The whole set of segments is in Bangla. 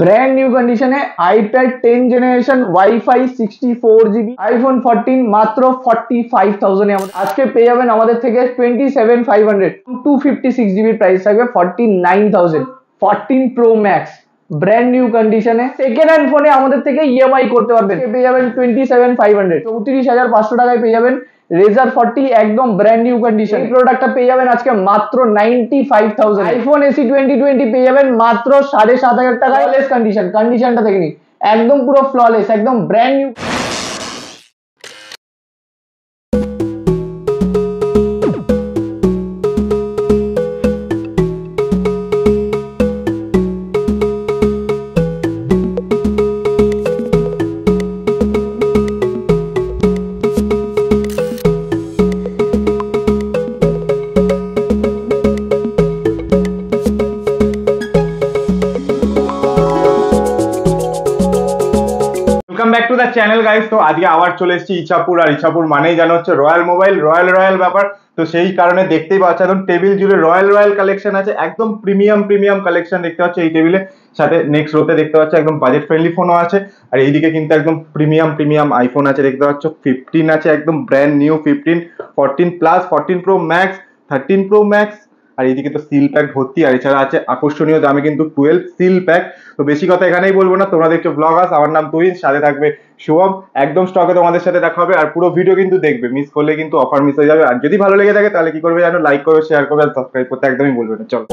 ব্র্যান্ড নিউ কন্ডিশনে iPad 10 generation wifi 64 GB iPhone 14 মাত্র 45,000 এ আজকে পেয়ে যাবেন আমাদের থেকে 27,500 256 GB প্রাইস থাকবে 49,000 14 Pro Max ব্র্যান্ড নিউ কন্ডিশনে সেকেন্ড হ্যান্ড ফোনে আমাদের থেকে ইএমআই করতে পারবেন। পেয়ে যাবেন 27,500 34,500 টাকায় পেয়ে যাবেন Razer 40 একদম ব্র্যান্ড নিউ কন্ডিশন। এই প্রোডাক্টটা পেয়ে যাবেন আজকে মাত্র 95,000। আইফোন এসি 2020 পেয়ে যাবেন মাত্র 7,500 টাকায়। ফ্ললেস কন্ডিশনটা দেখে নিন, একদম পুরো ফ্ললেস, একদম brand new. Welcome back to the channel guys. তো আজকে আবার চলে এসেছি ইছাপুর, আর ইছাপুর মানেই জানো হচ্ছে রয়্যাল মোবাইল, রয়্যাল ব্যাপার। তো সেই কারণে দেখতেই পাচ্ছ একদম টেবিল জুড়ে রয়্যাল কালেকশন আছে, একদম প্রিমিয়াম কালেকশন দেখতে পাচ্ছ এই টেবিলে। সাথে নেক্সট রোতে দেখতে পাচ্ছ একদম বাজেট ফ্রেন্ডলি ফোনও আছে, আর এইদিকে কিন্তু একদম প্রিমিয়াম আইফোন আছে দেখতে পাচ্ছ। 15 আছে একদম brand new 15, 14 plus, 14 pro max, 13 pro max, আর এইদিকে তো সিল প্যাক ভর্তি। আর এছাড়া আছে আকর্ষণীয় দামে কিন্তু 12 সিল প্যাক। তো বেশি কথা এখানেই বলবো না, তোমরা দেখছো ব্লগার্স, আমার নাম তুহিন, সাথে থাকবে শুভম। একদম স্টকে তোমাদের সাথে দেখা হবে, আর পুরো ভিডিও কিন্তু দেখবে, মিস করলে কিন্তু অফার মিস হয়ে যাবে। আর যদি ভালো লেগে থাকে তাহলে কি করবে জানো, লাইক করবে, শেয়ার করবে, আর সাবস্ক্রাইব করতে একদমই বলবে না। চলো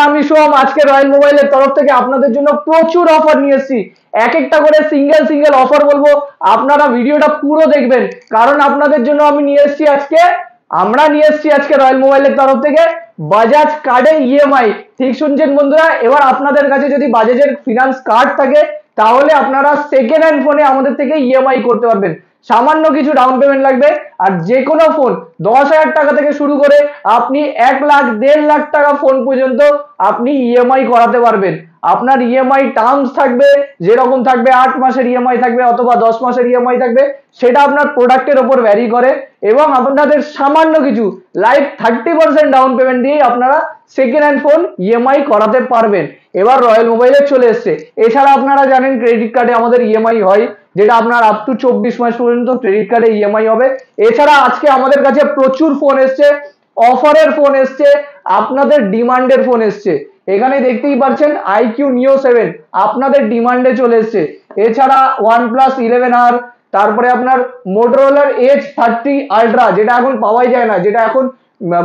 আমি শুভম, আজকে রয়্যাল মোবাইলের তরফ থেকে আপনাদের জন্য প্রচুর অফার নিয়ে এসেছি। এক একটা করে সিঙ্গেল অফার বলবো, আপনারা ভিডিওটা পুরো দেখবেন, কারণ আপনাদের জন্য আমরা নিয়ে এসেছি আজকে রয়্যাল মোবাইলের তরফ থেকে বাজাজ কার্ডে ইএমআই। ঠিক শুনছেন বন্ধুরা, এবার আপনাদের কাছে যদি বাজাজের ফিনান্স কার্ড থাকে তাহলে আপনারা সেকেন্ড হ্যান্ড ফোনে আমাদের থেকে ইএমআই করতে পারবেন। সামান্য কিছু ডাউন পেমেন্ট লাগবে, আর যে কোনো ফোন 10,000 টাকা থেকে শুরু করে আপনি 1 লাখ 1.5 লাখ টাকা ফোন পর্যন্ত আপনি ইএমআই করাতে পারবেন। আপনার ইএমআই টার্মস থাকবে, যেরকম থাকবে 8 মাসের ইএমআই থাকবে অথবা 10 মাসের ইএমআই থাকবে, সেটা আপনার প্রোডাক্টের উপর ভ্যারি করে। এবং আপনাদের সামান্য কিছু লাইক 30% ডাউন পেমেন্ট দিয়ে আপনারা সেকেন্ড হ্যান্ড ফোন ইএমআই করাতে পারবেন। এবার রয়্যাল মোবাইলে চলে এসছে। এছাড়া আপনারা জানেন ক্রেডিট কার্ডে আমাদের ইএমআই হয়, যেটা আপনার আপ টু 24 মাস পর্যন্ত ক্রেডিট কার্ডে ইএমআই হবে। এছাড়া আজকে আমাদের কাছে প্রচুর ফোন এসছে, অফারের ফোন এসছে, আপনাদের ডিমান্ডের ফোন এসছে। এখানে দেখতেই পাচ্ছেন IQ Neo 7 আপনাদের ডিমান্ডে চলে এসছে। এছাড়া OnePlus 11R, তারপরে আপনার Motorola Edge 30 Ultra, যেটা এখন পাওয়াই যায় না, যেটা এখন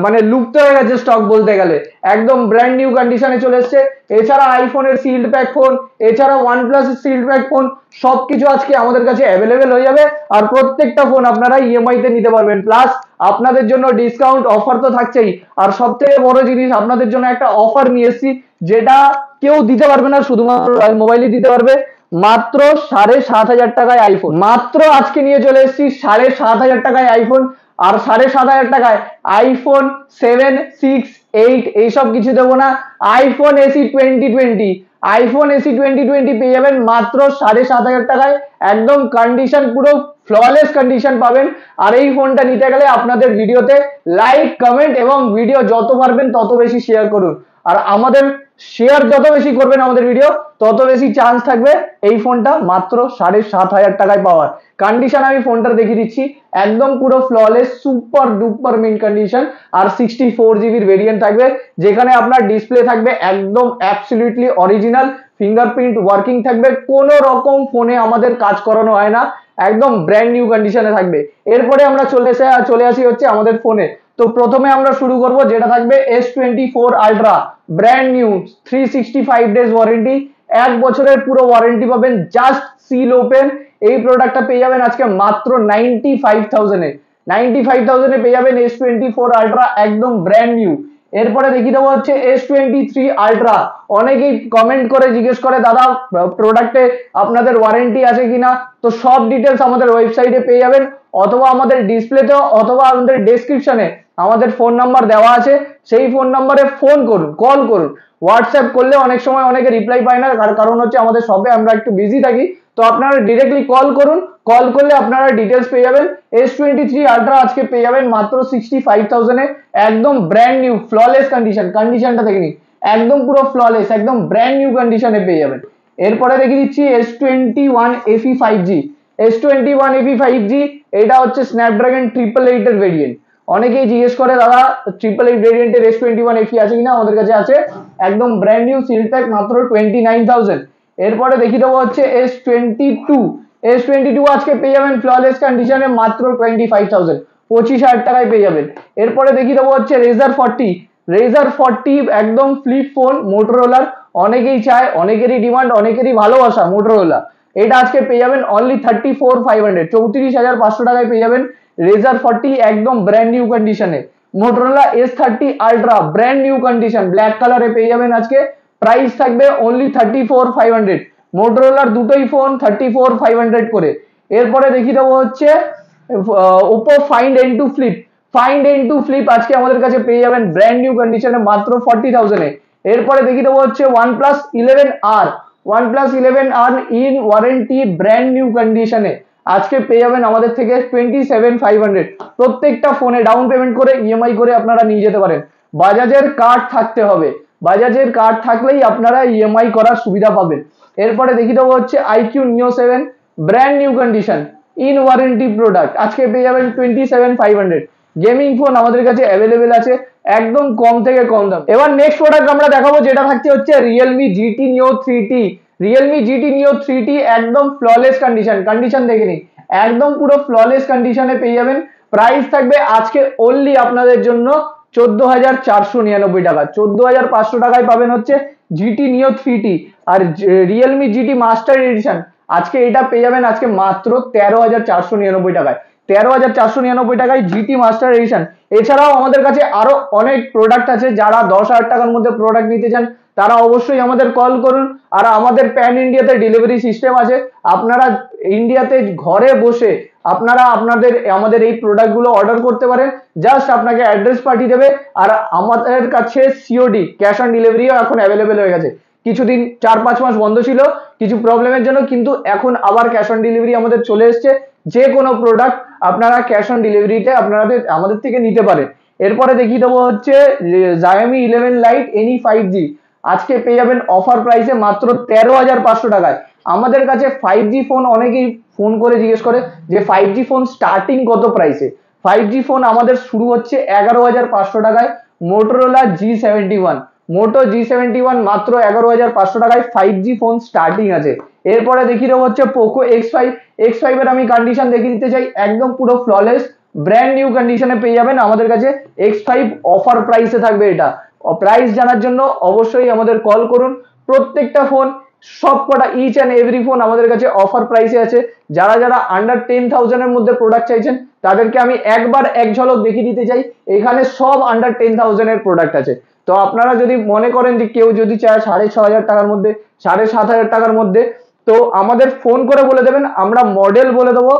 মানে লুপ্ত হয়ে গেছে স্টক বলতে গেলে, একদম ব্র্যান্ড নিউ কন্ডিশনে চলে এসছে। এছাড়া আইফোনের সিল্ড প্যাক ফোন, এছাড়া OnePlus এর সিল্ড প্যাক ফোন, সবকিছু আজকে আমাদের কাছে অ্যাভেলেবেল হয়ে যাবে। আর প্রত্যেকটা ফোন আপনারা ইএমআই তে নিতে পারবেন, প্লাস আপনাদের জন্য ডিসকাউন্ট অফার তো থাকছেই। আর সব থেকে বড় জিনিস, আপনাদের জন্য একটা অফার নিয়ে এসেছি, যেটা কেউ দিতে পারবে না, শুধুমাত্র রয়্যাল মোবাইলই দিতে পারবে। মাত্র 7,500 টাকায় আইফোন, মাত্র আজকে নিয়ে চলে এসেছি 7,500 টাকায় আইফোন। আর 7,500 টাকায় আইফোন 7, 6, 8 এইসব কিছু দেবো না। আইফোন এসি 2020 পেয়ে যাবেন মাত্র 7,500 টাকায়, একদম কন্ডিশন পুরো ফ্ললেস কন্ডিশন পাবেন। আর এই ফোনটা নিতে গেলে আপনাদের ভিডিওতে লাইক, কমেন্ট এবং ভিডিও যত পারবেন তত বেশি শেয়ার করুন। আর আমাদের শেয়ার যত বেশি করবেন আমাদের ভিডিও, তত বেশি চান্স থাকবে এই ফোনটা মাত্র 7,500 টাকায় পাওয়ার। কন্ডিশন আমি ফোনটা দেখিয়ে দিচ্ছি, একদম পুরো flawless super duper mint condition. আর 64 জিবির ভেরিয়েন্ট থাকবে, যেখানে আপনার ডিসপ্লে থাকবে একদম অ্যাবসলিউটলি অরিজিনাল, ফিঙ্গারপ্রিন্ট ওয়ার্কিং থাকবে, কোনো রকম ফোনে আমাদের কাজ করানো হয় না, একদম ব্র্যান্ড নিউ কন্ডিশনে থাকবে। এরপরে আমরা চলে আসি হচ্ছে আমাদের ফোনে। তো প্রথমে আমরা শুরু করব যেটা থাকবে S24 ultra, brand new, 365 days warranty, 1 বছরের পুরো ওয়ারেন্টি পাবেন, জাস্ট সিল ওপেন। এই প্রোডাক্টটা পেয়ে যাবেন আজকে মাত্র 95,000 এ। 95,000 এ পেয়ে যাবেন S24 আলট্রা, একদম ব্র্যান্ড নিউ। এরপরে দেখিয়ে দেবো হচ্ছে S23 আলট্রা। অনেকেই কমেন্ট করে জিজ্ঞেস করে দাদা প্রোডাক্টে আপনাদের ওয়ারেন্টি আছে কিনা, তো সব ডিটেলস আমাদের ওয়েবসাইটে পেয়ে যাবেন, অথবা আমাদের ডিসপ্লেতে অথবা আমাদের ডেসক্রিপশনে আমাদের ফোন নাম্বার দেওয়া আছে, সেই ফোন নাম্বারে ফোন করুন, কল করুন। হোয়াটসঅ্যাপ করলে অনেক সময় অনেকে রিপ্লাই পায় না, তার কারণ হচ্ছে আমাদের শপে আমরা একটু বিজি থাকি। তো আপনারা ডিরেক্টলি কল করুন, কল করলে আপনারা ডিটেলস পেয়ে যাবেন। S23 আলট্রা আজকে পেয়ে যাবেন মাত্র 65,000 এ, একদম ব্র্যান্ড নিউ, ফ্ললেস কন্ডিশনটা দেখে নিন, একদম পুরো ফ্ললেস, একদম ব্র্যান্ড নিউ কন্ডিশনে পেয়ে যাবেন। এরপরে দেখিয়ে দিচ্ছি S21 FE 5G। S21 FE 5G এটা হচ্ছে স্ন্যাপড্রাগন 888 এর ভেরিয়েন্ট। অনেকেই জিজ্ঞেস করে দাদা 888 ভেরিয়েন্টের S21 FE আছে কিনা, আমাদের কাছে আছে, একদম ব্র্যান্ড নিউ, সিল প্যাক, মাত্র 29,000। এরপরে দেখিয়ে দেবো হচ্ছে S22 আজকে পেয়ে যাবেন ফ্ললেস কন্ডিশনে মাত্র 25,000, 25,000 টাকায় পেয়ে যাবেন। এরপরে দেখিয়ে দেবো হচ্ছে রেজার 40, একদম ফ্লিপ ফোন, মোটরোলার। অনেকেই চায়, অনেকেরই ডিমান্ড, অনেকেরই ভালোবাসা মোটরোলা। এটা আজকে পেয়ে যাবেন অনলি 34,500, 34,500 টাকায় পেয়ে যাবেন রেজার 40, একদম ব্র্যান্ড নিউ কন্ডিশনে। Motorola S30 ultra, brand new condition, black কালারে পেয়ে যাবেন আজকে, প্রাইস থাকবে অনলি 34,500। মোটরোলার দুটোই ফোন 34,500 করে। এরপরে দেখিয়ে দেবো হচ্ছে ওপো ফাইন্ড N2 ফ্লিপ আজকে আমাদের কাছে পেয়ে যাবেন ব্র্যান্ড নিউ কন্ডিশনে মাত্র 40,000 এ। এরপরে দেখিয়ে দেবো হচ্ছে OnePlus 11R in warranty, brand new কন্ডিশনে আজকে পেয়ে যাবেন আমাদের থেকে 27,500। প্রত্যেকটা ফোনে ডাউন পেমেন্ট করে ইএমআই করে আপনারা নিয়ে যেতে পারেন। বাজাজের কার্ড থাকতে হবে, বাজাজের কার্ড থাকলেই আপনারা ইএমআই করার সুবিধা পাবেন। এরপরে দেখিয়ে দেবো হচ্ছে IQ Neo 7, brand new condition, in warranty product, আজকে পেয়ে যাবেন 27,500। গেমিং ফোন আমাদের কাছে অ্যাভেলেবেল আছে, একদম কম থেকে কম দাম। এবার নেক্সট প্রোডাক্ট আমরা দেখাবো যেটা থাকছে হচ্ছে Realme GT Neo 3T। Realme GT Neo 3T একদম ফ্ললেস কন্ডিশন দেখে নিন, একদম পুরো ফ্ললেস কন্ডিশনে পেয়ে যাবেন। প্রাইস থাকবে আজকে অনলি আপনাদের জন্য 14,499 টাকা, 14,500 টাকায় পাবেন হচ্ছে GT Neo 3T। আর Realme GT মাস্টার এডিশন আজকে এটা পেয়ে যাবেন আজকে মাত্র 13,499 টাকায়, 13,499 টাকায় GT মাস্টার এডিশন। এছাড়াও আমাদের কাছে আরো অনেক প্রোডাক্ট আছে, যারা 10,000 টাকার মধ্যে প্রোডাক্ট নিতে চান তারা অবশ্যই আমাদের কল করুন। আর আমাদের প্যান ইন্ডিয়াতে ডেলিভারি সিস্টেম আছে, আপনারা ইন্ডিয়াতে ঘরে বসে আপনারা আমাদের এই প্রোডাক্টগুলো অর্ডার করতে পারেন। জাস্ট আপনাকে অ্যাড্রেস পাঠিয়ে দেবে, আর আমাদের কাছে সিওডি, ক্যাশ অন ডেলিভারিও এখন অ্যাভেলেবেল হয়ে গেছে। কিছুদিন 4-5 মাস বন্ধ ছিল কিছু প্রবলেমের জন্য, কিন্তু এখন আবার ক্যাশ অন ডেলিভারি আমাদের চলে এসছে। যে কোনো প্রোডাক্ট আপনারা ক্যাশ অন ডেলিভারিতে আমাদের থেকে নিতে পারেন। এরপরে দেখিয়ে দেবো হচ্ছে Xiaomi 11 Lite NE 5G, আজকে পেয়ে যাবেন অফার প্রাইসে মাত্র 13,500 টাকায়। আমাদের কাছে 5G ফোন অনেকেই ফোন করে জিজ্ঞেস করে যে 5G ফোন স্টার্টিং কত প্রাইসে। 5G ফোন আমাদের শুরু হচ্ছে 11,500 টাকায়। মোটরোলা Moto G71 মাত্র 11,500 টাকায় 5G ফোন স্টার্টিং আছে। এরপরে দেখিয়ে দেবো হচ্ছে পোকো X5 এর আমি কন্ডিশন দেখিয়ে দিতে চাই, একদম পুরো ফ্ললেস ব্র্যান্ড নিউ কন্ডিশনে পেয়ে যাবেন আমাদের কাছে X5, অফার প্রাইসে থাকবে এটা। প্রাইস জানার জন্য অবশ্যই আমাদের কল করুন। প্রত্যেকটা ফোন, সবকটা ইচ অ্যান্ড এভরি ফোন আমাদের কাছে অফার প্রাইসে আছে। যারা আন্ডার 10,000 এর মধ্যে প্রোডাক্ট চাইছেন তাদেরকে আমি একবার এক ঝলক দেখিয়ে দিতে চাই, এখানে সব আন্ডার 10,000 এর প্রোডাক্ট আছে। তো আপনারা যদি মনে করেন যে কেউ যদি চায় 6,500 টাকার মধ্যে, 7,500 টাকার মধ্যে, তো আমাদের ফোন করে বলে দেবেন, আমরা মডেল বলে দেবো।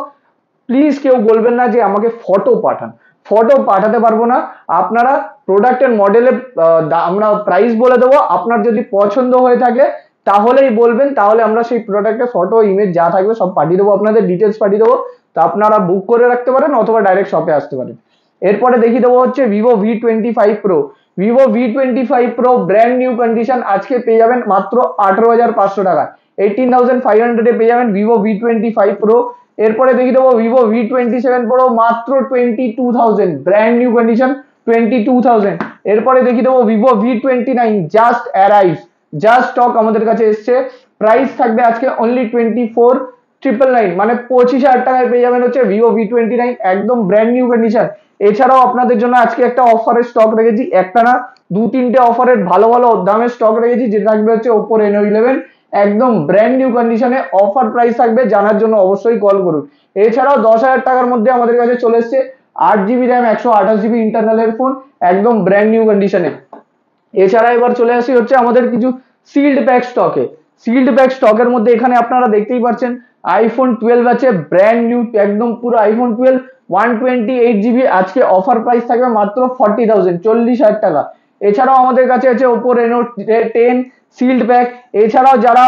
প্লিজ কেউ বলবেন না যে আমাকে ফটো পাঠান, ফটো পাঠাতে পারবো না। আপনারা প্রোডাক্টের মডেলের আমরা প্রাইস বলে দেবো, আপনার যদি পছন্দ হয়ে থাকে তাহলেই বলবেন, তাহলে আমরা সেই প্রোডাক্টের ফটো, ইমেজ যা থাকবে সব পাঠিয়ে দেবো, আপনাদের ডিটেলস পাঠিয়ে দেবো। তো আপনারা বুক করে রাখতে পারেন অথবা ডাইরেক্ট শপে আসতে পারেন। এরপরে দেখিয়ে দেবো হচ্ছে Vivo V25 Pro, brand new condition, আজকে পেয়ে যাবেন মাত্র 18,500 টাকা, 18,500 এ পেয়ে যাবেন Vivo V25 Pro। এরপরে দেখিয়ে দেবো Vivo V27 Pro মাত্র 22,000, ব্র্যান্ড নিউ কন্ডিশন, 22,000। এরপরে দেখিয়ে দেবো Vivo V29 জাস্ট স্টক আমাদের কাছে এসছে, প্রাইস থাকবে আজকে অনলি 24,000 999 মানে 25,000 টাকায় পেয়ে যাবেন হচ্ছে ভিভো V29 একদম ব্র্যান্ড নিউ কন্ডিশন। এছাড়াও আপনাদের জন্য আজকে একটা অফারের স্টক রেখেছি, একটা না দু তিনটে অফারের ভালো ভালো দামের স্টক রেখেছি, যেটা থাকবে হচ্ছে ওপো Reno 11 একদম ব্র্যান্ড নিউ কন্ডিশনে অফার প্রাইস থাকবে, জানার জন্য অবশ্যই কল করুন। এছাড়াও 10,000 টাকার মধ্যে আমাদের কাছে চলে এসছে 8 GB র্যাম 128 GB ইন্টারনালের ফোন একদম ব্র্যান্ড নিউ কন্ডিশনে। এছাড়া এবার চলে আসি হচ্ছে আমাদের কিছু সিল্ড প্যাক স্টকে। সিল্ড প্যাক স্টকের মধ্যে এখানে আপনারা দেখতেই পাচ্ছেন আইফোন 12 আছে ব্র্যান্ড নিউ একদম পুরো আইফোন 12 128 GB আজকে অফার প্রাইস থাকবে মাত্র 40,000 40,000 টাকা। এছাড়াও আমাদের কাছে আছে ওপো Reno 10 সিল্ড প্যাক। এছাড়াও যারা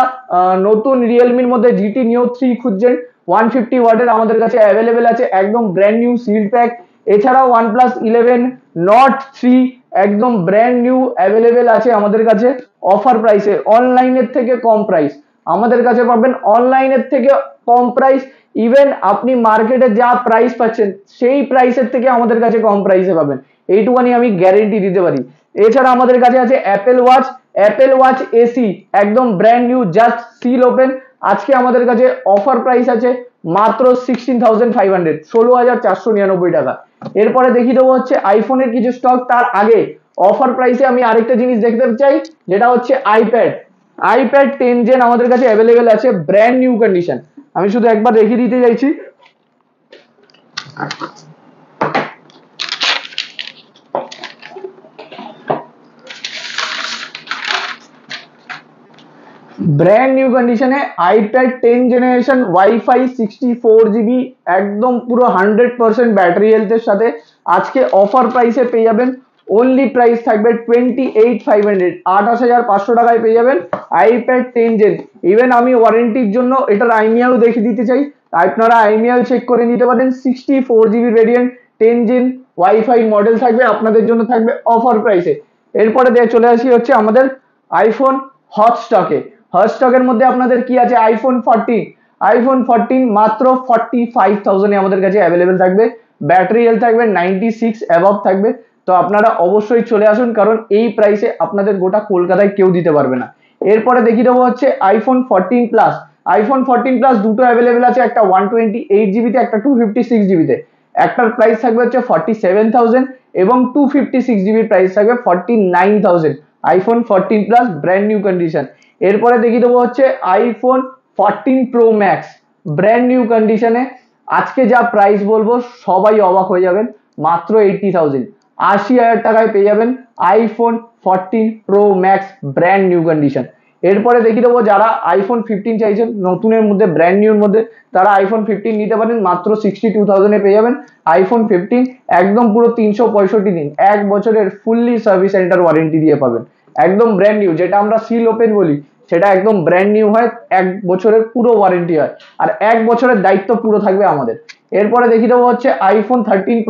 নতুন রিয়েলমির মধ্যে GT Neo 3 খুঁজছেন 150 ওয়াটের আমাদের কাছে অ্যাভেলেবেল আছে একদম ব্র্যান্ড নিউ সিল্ড প্যাক। এছাড়াও OnePlus 11 Nord 3 একদম ব্র্যান্ড নিউ অ্যাভেলেবেল আছে আমাদের কাছে অফার প্রাইসে, অনলাইনের থেকে কম প্রাইস আমাদের কাছে পাবেন, অনলাইনের থেকে কম প্রাইস। ইভেন আপনি মার্কেটে যা প্রাইস পাচ্ছেন সেই প্রাইসের থেকে আমাদের কাছে কম প্রাইসে পাবেন, এইটুকুনি আমি গ্যারেন্টি দিতে পারি। এছাড়া আমাদের কাছে আছে অ্যাপেল ওয়াচ এসি একদম brand new just seal open, আজকে আমাদের কাছে অফার প্রাইস আছে মাত্র 16,500 16,499 টাকা। এরপরে দেখিয়ে দেবো হচ্ছে আইফোনের কিছু স্টক, তার আগে অফার প্রাইসে আমি আরেকটা জিনিস দেখতে চাই, যেটা হচ্ছে আইপ্যাড 10 জেন আমাদের কাছে অ্যাভেলেবেল আছে ব্র্যান্ড নিউ কন্ডিশন। আমি শুধু একবার দেখিয়ে দিতে চাইছি, ব্র্যান্ড নিউ কন্ডিশনে আইপ্যাড 10 জেনারেশন ওয়াইফাই 64 GB একদম পুরো 100% ব্যাটারি হেলথের সাথে আজকে অফার প্রাইসে পেয়ে যাবেন। অনলি প্রাইস থাকবে 28,500 28,500 টাকায় পেয়ে যাবেন আইপ্যাড 10 জেন। ইভেন আমি ওয়ারেন্টির জন্য এটার আইমিয়াও দেখিয়ে দিতে চাই, আপনারা আইমিয়াও চেক করে নিতে পারেন। 64 GB variant 10 gen WiFi model থাকবে আপনাদের জন্য, থাকবে অফার প্রাইসে। এরপরে চলে আসি হচ্ছে আমাদের আইফোন হট স্টকের মধ্যে আপনাদের কি আছে আইফোন 14 মাত্র 45,000 এ আমাদের কাছে অ্যাভেলেবেল থাকবে, ব্যাটারি হেলথ থাকবে 96 অ্যাবভ থাকবে। তো আপনারা অবশ্যই চলে আসুন, কারণ এই প্রাইসে আপনাদের গোটা কলকাতায় কেউ দিতে পারবে না। এরপরে দেখিয়ে দেবো হচ্ছে আইফোন 14 প্লাস দুটো অ্যাভেলেবেল আছে, একটা 128 GB তে, একটা 256 GB তে। একটার প্রাইস থাকবে হচ্ছে 47,000 এবং 256 GB প্রাইস থাকবে 49,000। IPhone 14 plus brand new condition. এরপরে দেখিয়ে দেবো হচ্ছে iPhone 14 Pro Max brand new কন্ডিশনে, আজকে যা প্রাইস বলবো সবাই অবাক হয়ে যাবেন, মাত্র 80,000 80,000 টাকায় পেয়ে যাবেন iPhone 14 Pro Max brand new condition. এরপরে দেখিয়ে দেবো যারা আইফোন 15 চাইছেন নতুনের মধ্যে ব্র্যান্ড নিউর মধ্যে, তারা আইফোন 15 নিতে পারেন, মাত্র 62,000 এ পেয়ে যাবেন আইফোন 15 একদম পুরো 365 দিন 1 বছরের ফুললি সার্ভিস সেন্টার ওয়ারেন্টি দিয়ে পাবেন, একদম ব্র্যান্ড নিউ। যেটা আমরা সিল ওপেন বলি সেটা একদম ব্র্যান্ড নিউ হয়, 1 বছরের পুরো ওয়ারেন্টি হয়, আর 1 বছরের দায়িত্ব পুরো থাকবে আমাদের। এরপরে দেখিয়ে দেবো হচ্ছে আইফোন 13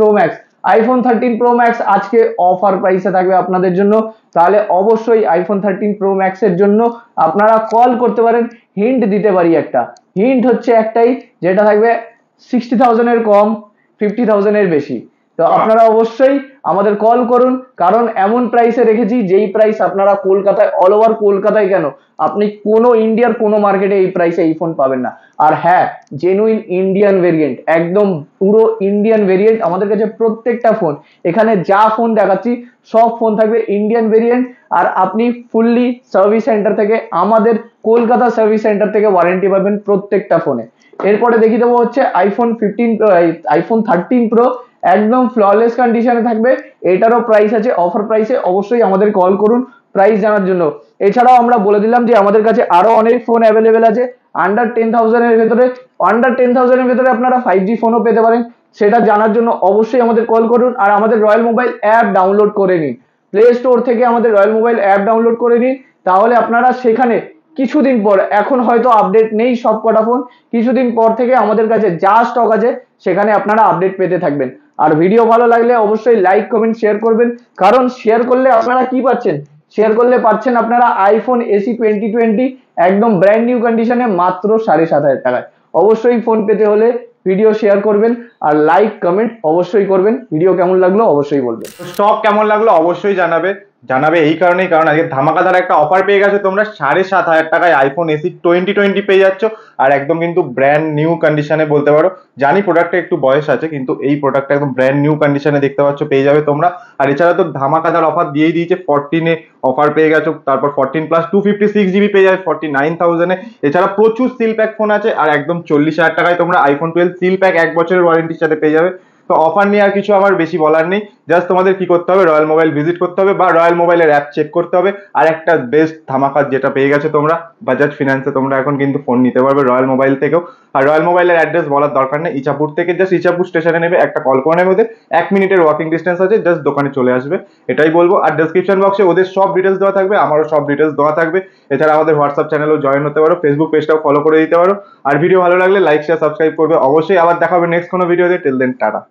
Pro Max আজকে অফার প্রাইসে থাকবে আপনাদের জন্য, তাহলে অবশ্যই আইফোন 13 Pro Max এর জন্য আপনারা কল করতে পারেন। হিন্ট দিতে পারি, একটা হিন্ট হচ্ছে একটাই, যেটা থাকবে 60,000 এর কম 50,000 এর বেশি। তো আপনারা অবশ্যই আমাদের কল করুন, কারণ এমন প্রাইসে রেখেছি যেই প্রাইস আপনারা কলকাতায়, অল ওভার কলকাতায় কেন, আপনি কোনো ইন্ডিয়ার কোনো মার্কেটে এই প্রাইসে এই ফোন পাবেন না। আর হ্যাঁ, জেনুইন ইন্ডিয়ান ভেরিয়েন্ট, একদম পুরো ইন্ডিয়ান ভেরিয়েন্ট আমাদের কাছে প্রত্যেকটা ফোন। এখানে যা ফোন দেখাচ্ছি সব ফোন থাকবে ইন্ডিয়ান ভেরিয়েন্ট, আর আপনি ফুললি সার্ভিস সেন্টার থেকে, আমাদের কলকাতা সার্ভিস সেন্টার থেকে ওয়ারেন্টি পাবেন প্রত্যেকটা ফোনে। এরপরে দেখিয়ে দেবো হচ্ছে আইফোন 13 Pro একদম ফ্ললেস কন্ডিশনে থাকবে, এটারও প্রাইস আছে অফার প্রাইসে, অবশ্যই আমাদের কল করুন প্রাইস জানার জন্য। এছাড়াও আমরা বলে দিলাম যে আমাদের কাছে আরো অনেক ফোন অ্যাভেলেবেল আছে আন্ডার 10,000 এর ভেতরে, আপনারা 5G ফোনও পেতে পারেন, সেটা জানার জন্য অবশ্যই আমাদের কল করুন। আর আমাদের রয়্যাল মোবাইল অ্যাপ ডাউনলোড করে নিন, প্লে স্টোর থেকে আমাদের রয়্যাল মোবাইল অ্যাপ ডাউনলোড করে নিন, তাহলে আপনারা সেখানে কিছুদিন পর, এখন হয়তো আপডেট নেই সব কটা ফোন, কিছুদিন পর থেকে আমাদের কাছে যা স্টক আছে সেখানে আপনারা আপডেট পেতে থাকবেন। আর ভিডিও ভালো লাগলে অবশ্যই লাইক কমেন্ট শেয়ার করবেন, কারণ শেয়ার করলে আপনারা কি পাচ্ছেন, শেয়ার করলে পাচ্ছেন আপনারা আইফোন এসি 2020 একদম ব্র্যান্ড নিউ কন্ডিশনে মাত্র 7,500 টাকায়। অবশ্যই ফোন পেতে হলে ভিডিও শেয়ার করবেন আর লাইক কমেন্ট অবশ্যই করবেন। ভিডিও কেমন লাগলো অবশ্যই বলবেন, স্টক কেমন লাগলো অবশ্যই জানাবে। জানাবে এই কারণেই, কারণ আজকে ধামাকাদার একটা অফার পেয়ে গেছে, তোমরা 7,500 টাকায় আইফোন এসি 2020 পেয়ে যাচ্ছ, আর একদম কিন্তু ব্র্যান্ড নিউ কন্ডিশনে বলতে পারো। জানি প্রোডাক্টটা একটু বয়স আছে, কিন্তু এই প্রোডাক্টটা একদম ব্র্যান্ড নিউ কন্ডিশনে দেখতে পাচ্ছ পেয়ে যাবে তোমরা। আর এছাড়া তো ধামাকাদার অফার দিয়েই দিয়েছে, 14 অফার পেয়ে গেছো, তারপর 14 প্লাস 256 GB পেয়ে যাবে 49,000 এছাড়া প্রচুর সিল প্যাক ফোন আছে, আর একদম 40,000 টাকায় তোমরা আইফোন 12 সিল প্যাক 1 বছরের ওয়ারেন্টির সাথে পেয়ে যাবে। তো অফার নিয়ে আর কিছু আমার বেশি বলার নেই, জাস্ট তোমাদের কি করতে হবে, রয়্যাল মোবাইল ভিজিট করতে হবে বা রয়্যাল মোবাইলের অ্যাপ চেক করতে হবে। আর একটা বেস্ট ধামাকা যেটা পেয়ে গেছো তোমরা, বাজাজ ফিনান্সে তোমরা এখন কিন্তু ফোন নিতে পারবে রয়্যাল মোবাইল থেকেও। আর রয়্যাল মোবাইলের অ্যাড্রেস বলার দরকার নেই, ইচাপুর থেকে জাস্ট ইচাপুর স্টেশনে নেবে, একটা কল করে নেবে, ওদের 1 মিনিটের ওয়াকিং ডিস্টেন্স আছে, জাস্ট দোকানে চলে আসবে, এটাই বলবো। আর ডেসক্রিপশন বক্সে ওদের সব ডিটেলস দেওয়া থাকবে, আমারও সব ডিটেলস দেওয়া থাকবে। এছাড়া আমাদের হোয়াটসঅ্যাপ চ্যানেলেও জয়েন হতে পারো, ফেসবুক পেজটাও ফলো করে দিতে পারো। আর ভিডিও ভালো লাগলে লাইক শেয়ার সাবস্ক্রাইব করবে অবশ্যই। আবার দেখা হবে নেক্সট কোনো ভিডিওতে, টিল দেন টাটা।